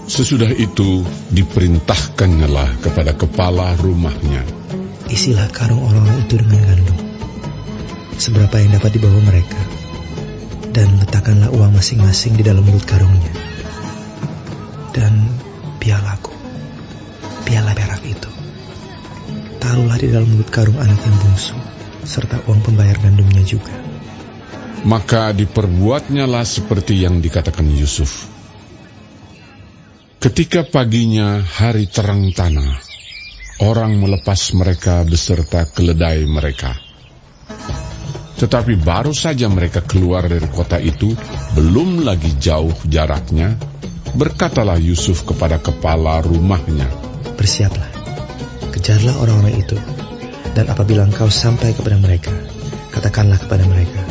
Sesudah itu diperintahkannyalah kepada kepala rumahnya, isilah karung orang-orang itu dengan gandum, seberapa yang dapat dibawa mereka, dan letakkanlah uang masing-masing di dalam mulut karungnya. Dan pialaku, piala perak itu, taruhlah di dalam mulut karung anak yang bungsu, serta uang pembayar gandumnya juga. Maka diperbuatnyalah seperti yang dikatakan Yusuf. Ketika paginya hari terang tanah, orang melepas mereka beserta keledai mereka. Tetapi baru saja mereka keluar dari kota itu, belum lagi jauh jaraknya, berkatalah Yusuf kepada kepala rumahnya, bersiaplah, kejarlah orang-orang itu, dan apabila engkau sampai kepada mereka, katakanlah kepada mereka,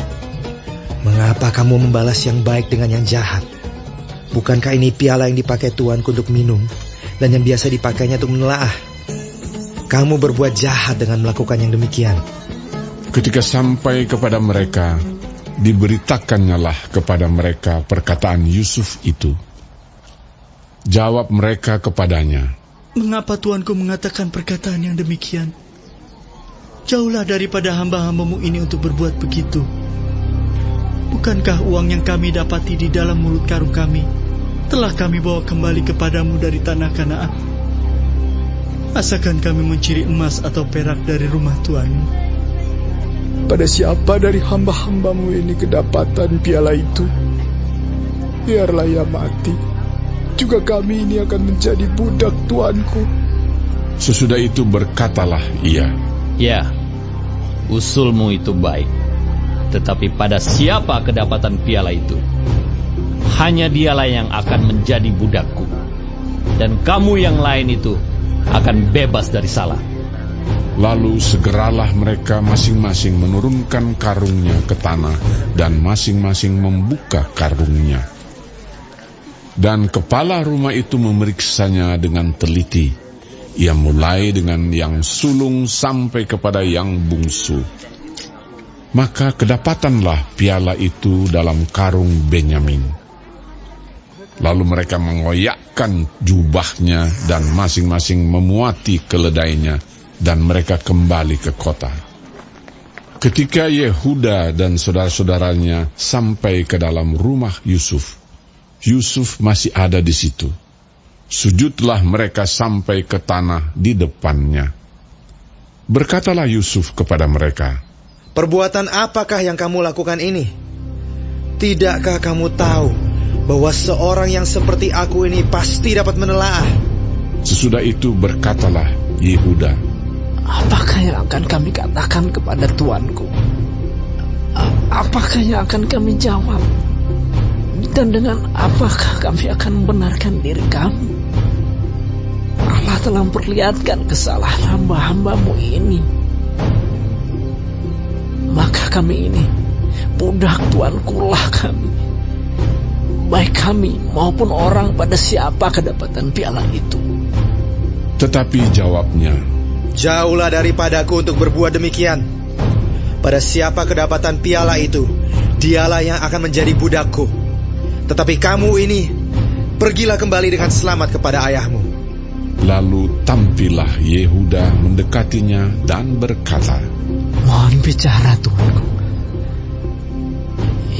mengapa kamu membalas yang baik dengan yang jahat? Bukankah ini piala yang dipakai tuanku untuk minum, dan yang biasa dipakainya untuk menelaah? Kamu berbuat jahat dengan melakukan yang demikian. Ketika sampai kepada mereka, diberitakannya kepada mereka perkataan Yusuf itu. Jawab mereka kepadanya, mengapa tuanku mengatakan perkataan yang demikian? Jauhlah daripada hamba-hambamu ini untuk berbuat begitu. Bukankah uang yang kami dapati di dalam mulut karung kami telah kami bawa kembali kepadamu dari tanah Kanaan? Asakan kami mencuri emas atau perak dari rumah tuanmu? Pada siapa dari hamba-hambamu ini kedapatan piala itu? Biarlah ia mati, juga kami ini akan menjadi budak tuanku. Sesudah itu berkatalah ia, ya, usulmu itu baik. Tetapi pada siapa kedapatan piala itu, hanya dialah yang akan menjadi budakku, dan kamu yang lain itu akan bebas dari salah. Lalu segeralah mereka masing-masing menurunkan karungnya ke tanah, dan masing-masing membuka karungnya. Dan kepala rumah itu memeriksanya dengan teliti. Ia mulai dengan yang sulung sampai kepada yang bungsu. Maka kedapatanlah piala itu dalam karung Benyamin. Lalu mereka mengoyakkan jubahnya dan masing-masing memuati keledainya, dan mereka kembali ke kota. Ketika Yehuda dan saudara-saudaranya sampai ke dalam rumah Yusuf, Yusuf masih ada di situ. Sujudlah mereka sampai ke tanah di depannya. Berkatalah Yusuf kepada mereka, perbuatan apakah yang kamu lakukan ini? Tidakkah kamu tahu bahwa seorang yang seperti aku ini pasti dapat menelaah? Sesudah itu berkatalah Yehuda, apakah yang akan kami katakan kepada tuanku? Apakah yang akan kami jawab? Dan dengan apakah kami akan membenarkan diri kami? Allah telah memperlihatkan kesalahan hamba-hambamu ini. Maka kami ini budak tuanku lah kami, baik kami maupun orang pada siapa kedapatan piala itu. Tetapi jawabnya, jauhlah daripadaku untuk berbuat demikian. Pada siapa kedapatan piala itu, dialah yang akan menjadi budakku. Tetapi kamu ini, pergilah kembali dengan selamat kepada ayahmu. Lalu tampillah Yehuda mendekatinya dan berkata, mohon bicara tuanku.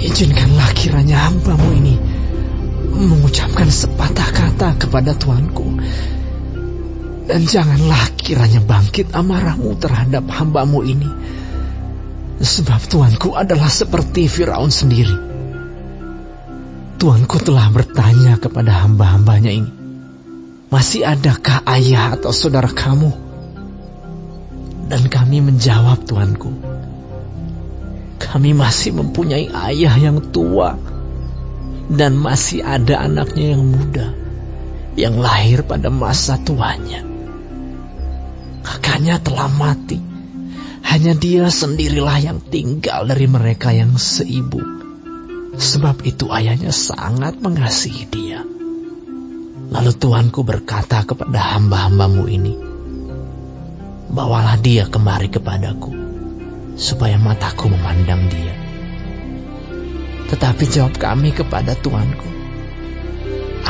Izinkanlah kiranya hambamu ini mengucapkan sepatah kata kepada tuanku. Dan janganlah kiranya bangkit amarahmu terhadap hambamu ini. Sebab tuanku adalah seperti Firaun sendiri. Tuanku telah bertanya kepada hamba-hambanya ini, masih adakah ayah atau saudara kamu? Dan kami menjawab, tuanku, kami masih mempunyai ayah yang tua, dan masih ada anaknya yang muda, yang lahir pada masa tuanya. Kakaknya telah mati, hanya dia sendirilah yang tinggal dari mereka yang seibu. Sebab itu ayahnya sangat mengasihi dia. Lalu tuanku berkata kepada hamba-hambamu ini, bawalah dia kemari kepadaku, supaya mataku memandang dia. Tetapi jawab kami kepada tuanku,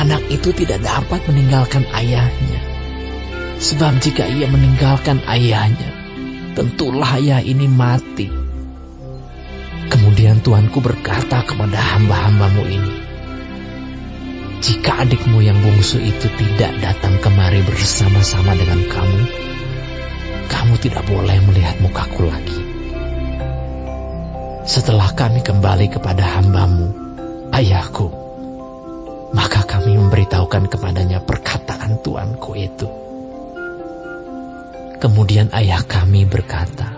anak itu tidak dapat meninggalkan ayahnya. Sebab jika ia meninggalkan ayahnya, tentulah ayah ini mati. Kemudian Tuanku berkata kepada hamba-hambamu ini, jika adikmu yang bungsu itu tidak datang kemari bersama-sama dengan kamu, kamu tidak boleh melihat mukaku lagi. Setelah kami kembali kepada hambamu, ayahku, maka kami memberitahukan kepadanya perkataan tuanku itu. Kemudian ayah kami berkata,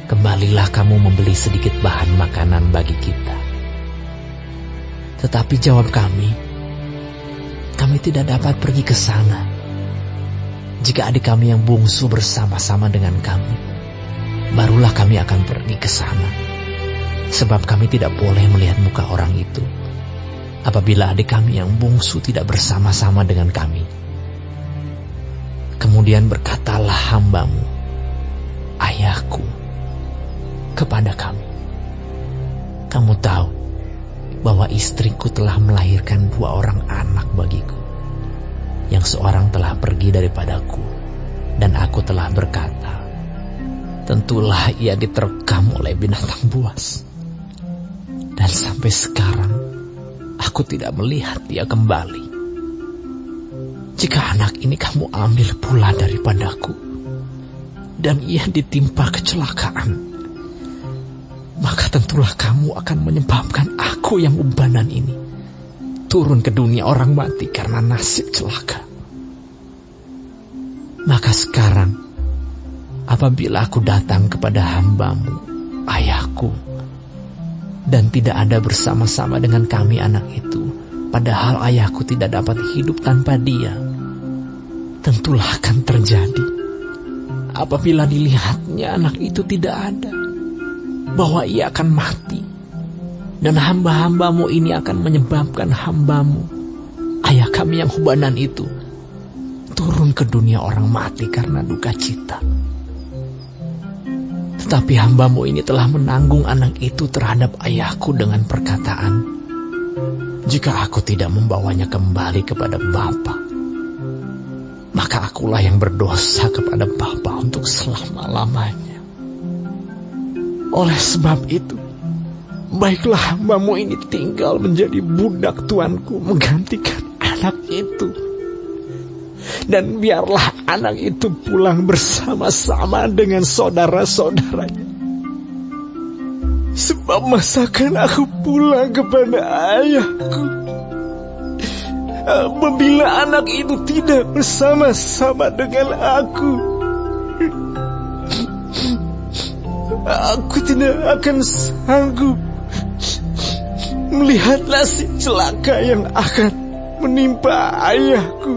kembalilah kamu membeli sedikit bahan makanan bagi kita. Tetapi jawab kami tidak dapat pergi ke sana. Jika adik kami yang bungsu bersama-sama dengan kami, barulah kami akan pergi ke sana. Sebab kami tidak boleh melihat muka orang itu apabila adik kami yang bungsu tidak bersama-sama dengan kami. Kemudian berkatalah hambamu, ayahku, kepada kami, kamu tahu bahwa istriku telah melahirkan 2 orang anak bagiku. Yang seorang telah pergi daripadaku, dan aku telah berkata, tentulah ia diterkam oleh binatang buas. Dan sampai sekarang, aku tidak melihat dia kembali. Jika anak ini kamu ambil pula daripadaku, dan ia ditimpa kecelakaan, maka tentulah kamu akan menyebabkan aku yang ubanan ini turun ke dunia orang mati karena nasib celaka. Maka sekarang, apabila aku datang kepada hambamu, ayahku, dan tidak ada bersama-sama dengan kami anak itu, padahal ayahku tidak dapat hidup tanpa dia, tentulah akan terjadi apabila dilihatnya anak itu tidak ada, bahwa ia akan mati. Dan hamba-hambamu ini akan menyebabkan hambamu, ayah kami yang ubanan itu, turun ke dunia orang mati karena duka cita. Tetapi hambamu ini telah menanggung anak itu terhadap ayahku dengan perkataan, jika aku tidak membawanya kembali kepada Bapa, maka akulah yang berdosa kepada Bapa untuk selama-lamanya. Oleh sebab itu, baiklah hambamu ini tinggal menjadi budak tuanku menggantikan anak itu. Dan biarlah anak itu pulang bersama-sama dengan saudara-saudaranya. Sebab masakan aku pulang kepada ayahku apabila anak itu tidak bersama-sama dengan aku. Aku tidak akan sanggup melihat nasib celaka yang akan menimpa ayahku.